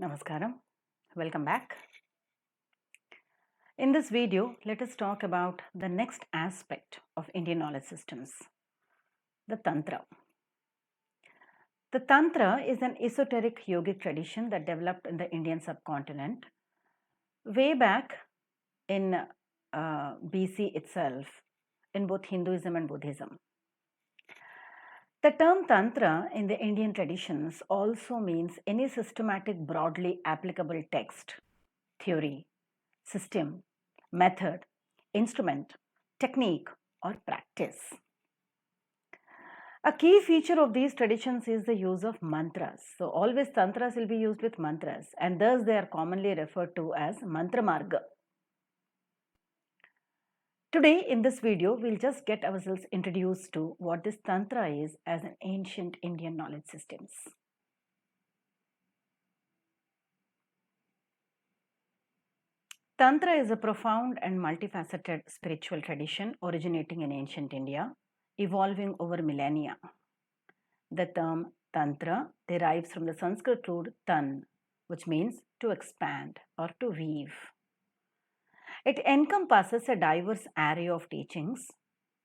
Namaskaram. Welcome back. In this video, let us talk about the next aspect of Indian knowledge systems, the Tantra. The Tantra is an esoteric yogic tradition that developed in the Indian subcontinent way back in BC itself in both Hinduism and Buddhism. The term Tantra in the Indian traditions also means any systematic, broadly applicable text, theory, system, method, instrument, technique, or practice. A key feature of these traditions is the use of mantras. So, always tantras will be used with mantras, and thus they are commonly referred to as mantra marga. Today, in this video, we'll just get ourselves introduced to what this Tantra is as an ancient Indian knowledge systems. Tantra is a profound and multifaceted spiritual tradition originating in ancient India, evolving over millennia. The term Tantra derives from the Sanskrit root tan, which means to expand or to weave. It encompasses a diverse array of teachings,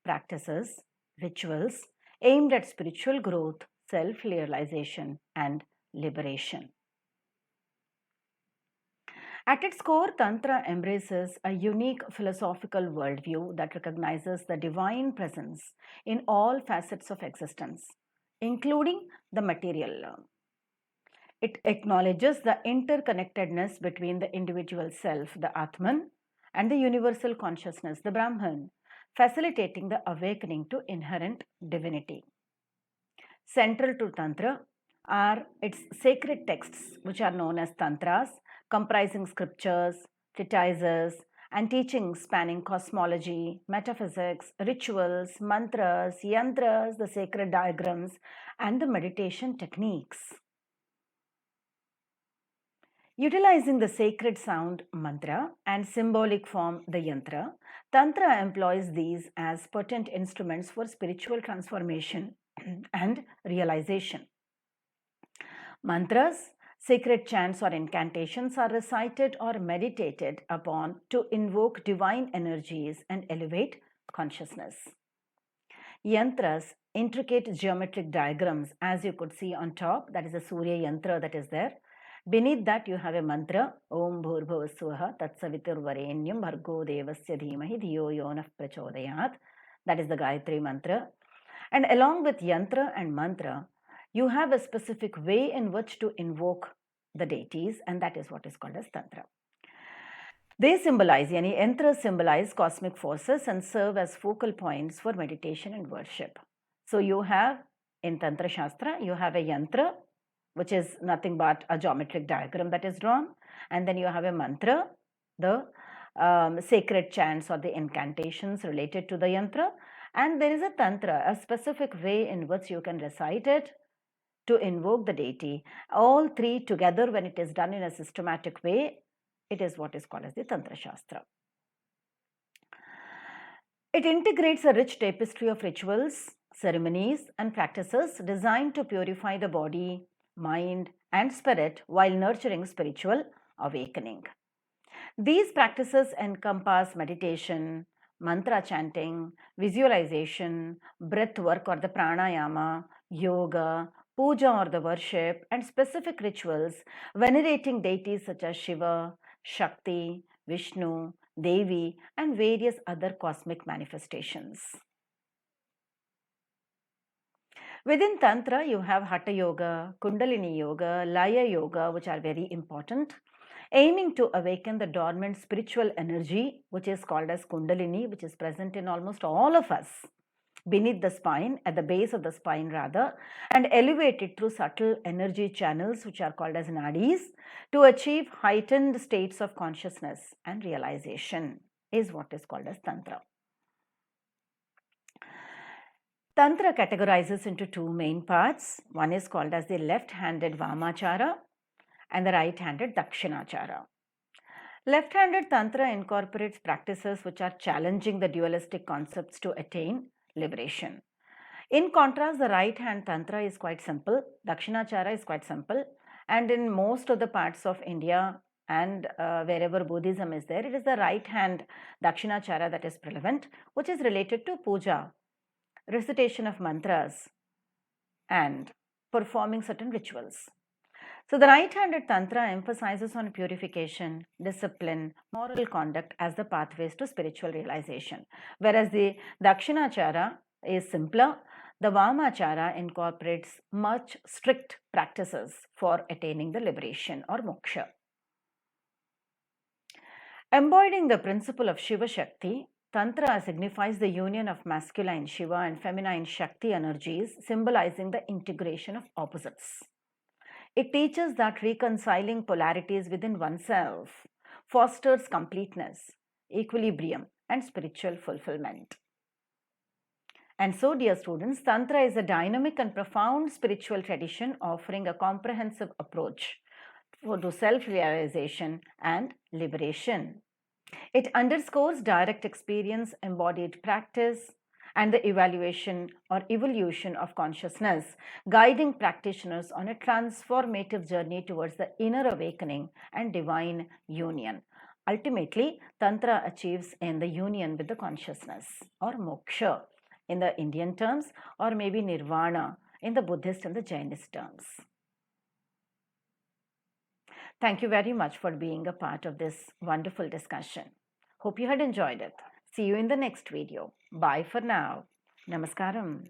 practices, rituals aimed at spiritual growth, self-realization, and liberation. At its core, Tantra embraces a unique philosophical worldview that recognizes the divine presence in all facets of existence, including the material realm. It acknowledges the interconnectedness between the individual self, the Atman, and the universal consciousness, the Brahman, facilitating the awakening to inherent divinity. Central to Tantra are its sacred texts, which are known as Tantras, comprising scriptures, treatises, and teachings spanning cosmology, metaphysics, rituals, mantras, yantras, the sacred diagrams, and the meditation techniques. Utilizing the sacred sound mantra and symbolic form the yantra, Tantra employs these as potent instruments for spiritual transformation and realization. Mantras, sacred chants or incantations are recited or meditated upon to invoke divine energies and elevate consciousness. Yantras, intricate geometric diagrams, as you could see on top, that is a Surya Yantra that is there. Beneath that, you have a mantra, Om Bhurbhuvaswaha Tatsavitur Varenyam Bhargo Devasya Dhimahi Dhiyo Yonah Prachodayat. That is the Gayatri mantra. And along with yantra and mantra, you have a specific way in which to invoke the deities, and that is what is called as Tantra. They symbolize, yantras symbolize cosmic forces and serve as focal points for meditation and worship. So you have, in Tantra Shastra, you have a yantra, which is nothing but a geometric diagram that is drawn, and then you have a mantra, the sacred chants or the incantations related to the yantra, and there is a Tantra, a specific way in which you can recite it to invoke the deity. All three together, when it is done in a systematic way, it is what is called as the Tantra Shastra. It integrates a rich tapestry of rituals, ceremonies, and practices designed to purify the body, mind, and spirit while nurturing spiritual awakening. These practices encompass meditation, mantra chanting, visualization, breath work or the pranayama, yoga, puja or the worship, and specific rituals venerating deities such as Shiva, Shakti, Vishnu, Devi, and various other cosmic manifestations. Within Tantra, you have Hatha Yoga, Kundalini Yoga, Laya Yoga, which are very important, aiming to awaken the dormant spiritual energy, which is called as Kundalini, which is present in almost all of us, beneath the spine, at the base of the spine rather, and elevate it through subtle energy channels, which are called as nadis, to achieve heightened states of consciousness and realization, is what is called as Tantra. Tantra categorizes into two main parts. One is called as the left-handed Vamachara and the right-handed Dakshinachara. Left-handed Tantra incorporates practices which are challenging the dualistic concepts to attain liberation. In contrast, the right-hand Tantra is quite simple. Dakshinachara is quite simple, And in most of the parts of India and wherever Buddhism is there, it is the right hand Dakshinachara that is prevalent, which is related to puja, recitation of mantras, and performing certain rituals. So, the right handed Tantra emphasizes on purification, discipline, moral conduct as the pathways to spiritual realization, whereas the Dakshinachara is simpler. The Vamachara incorporates much strict practices for attaining the liberation or moksha. Embodying the principle of Shiva Shakti, Tantra signifies the union of masculine Shiva and feminine Shakti energies, symbolizing the integration of opposites. It teaches that reconciling polarities within oneself fosters completeness, equilibrium, and spiritual fulfillment. And so, dear students, Tantra is a dynamic and profound spiritual tradition offering a comprehensive approach to self realization and liberation. It underscores direct experience, embodied practice, and the evaluation or evolution of consciousness, guiding practitioners on a transformative journey towards the inner awakening and divine union. Ultimately, Tantra achieves in the union with the consciousness or moksha in the Indian terms, or maybe nirvana in the Buddhist and the Jainist terms. Thank you very much for being a part of this wonderful discussion. Hope you had enjoyed it. See you in the next video. Bye for now. Namaskaram.